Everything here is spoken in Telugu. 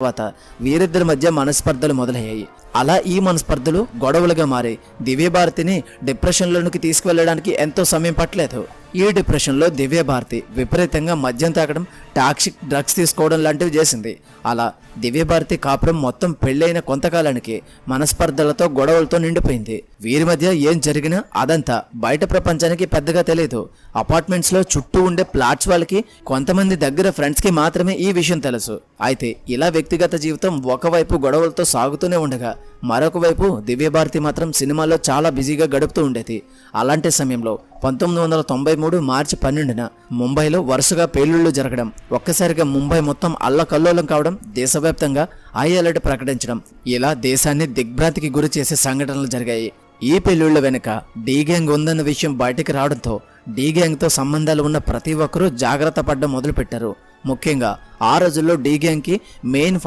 తర్వాత వీరిద్దరి మధ్య మనస్పర్ధలు మొదలయ్యాయి. అలా ఈ మనస్పర్ధలు గొడవలుగా మారి దివ్యభారతిని డిప్రెషన్లోనికి తీసుకువెళ్ళడానికి ఎంతో సమయం పట్టలేదు. ఈ డిప్రెషన్లో దివ్యభారతి విపరీతంగా మద్యం తాగడం, టాక్సిక్ డ్రగ్స్ తీసుకోవడం లాంటివి చేసింది. అలా దివ్యభారతి కాపురం మొత్తం పెళ్ళైన కొంతకాలానికి మనస్పర్ధలతో గొడవలతో నిండిపోయింది. వీరి మధ్య ఏం జరిగినా అదంతా బయట ప్రపంచానికి పెద్దగా తెలియదు. అపార్ట్మెంట్స్లో చుట్టూ ఉండే ఫ్లాట్స్ వాళ్ళకి, కొంతమంది దగ్గర ఫ్రెండ్స్కి మాత్రమే ఈ విషయం తెలుసు. అయితే ఇలా వ్యక్తిగత జీవితం ఒకవైపు గొడవలతో సాగుతూనే ఉండగా మరొక వైపు దివ్యభారతి మాత్రం సినిమాల్లో చాలా బిజీగా గడుపుతూ ఉండేది. అలాంటి సమయంలో 1993 మార్చి 12న ముంబైలో వరుసగా పేలుళ్లు జరగడం, ఒక్కసారిగా ముంబై మొత్తం అల్లకల్లోలం కావడం, దేశవ్యాప్తంగా హై అలర్ట్ ప్రకటించడం, ఇలా దేశాన్ని దిగ్భ్రాంతికి గురి చేసే సంఘటనలు జరిగాయి. ఈ పేలుళ్ల వెనుక డీ గ్యాంగ్ ఉందన్న విషయం బయటికి రావడంతో డీ గ్యాంగ్తో సంబంధాలు ఉన్న ప్రతి ఒక్కరూ జాగ్రత్త పడడం మొదలుపెట్టారు. ముఖ్యంగా ఆ రోజుల్లో డీ గ్యాంగ్కి మెయిన్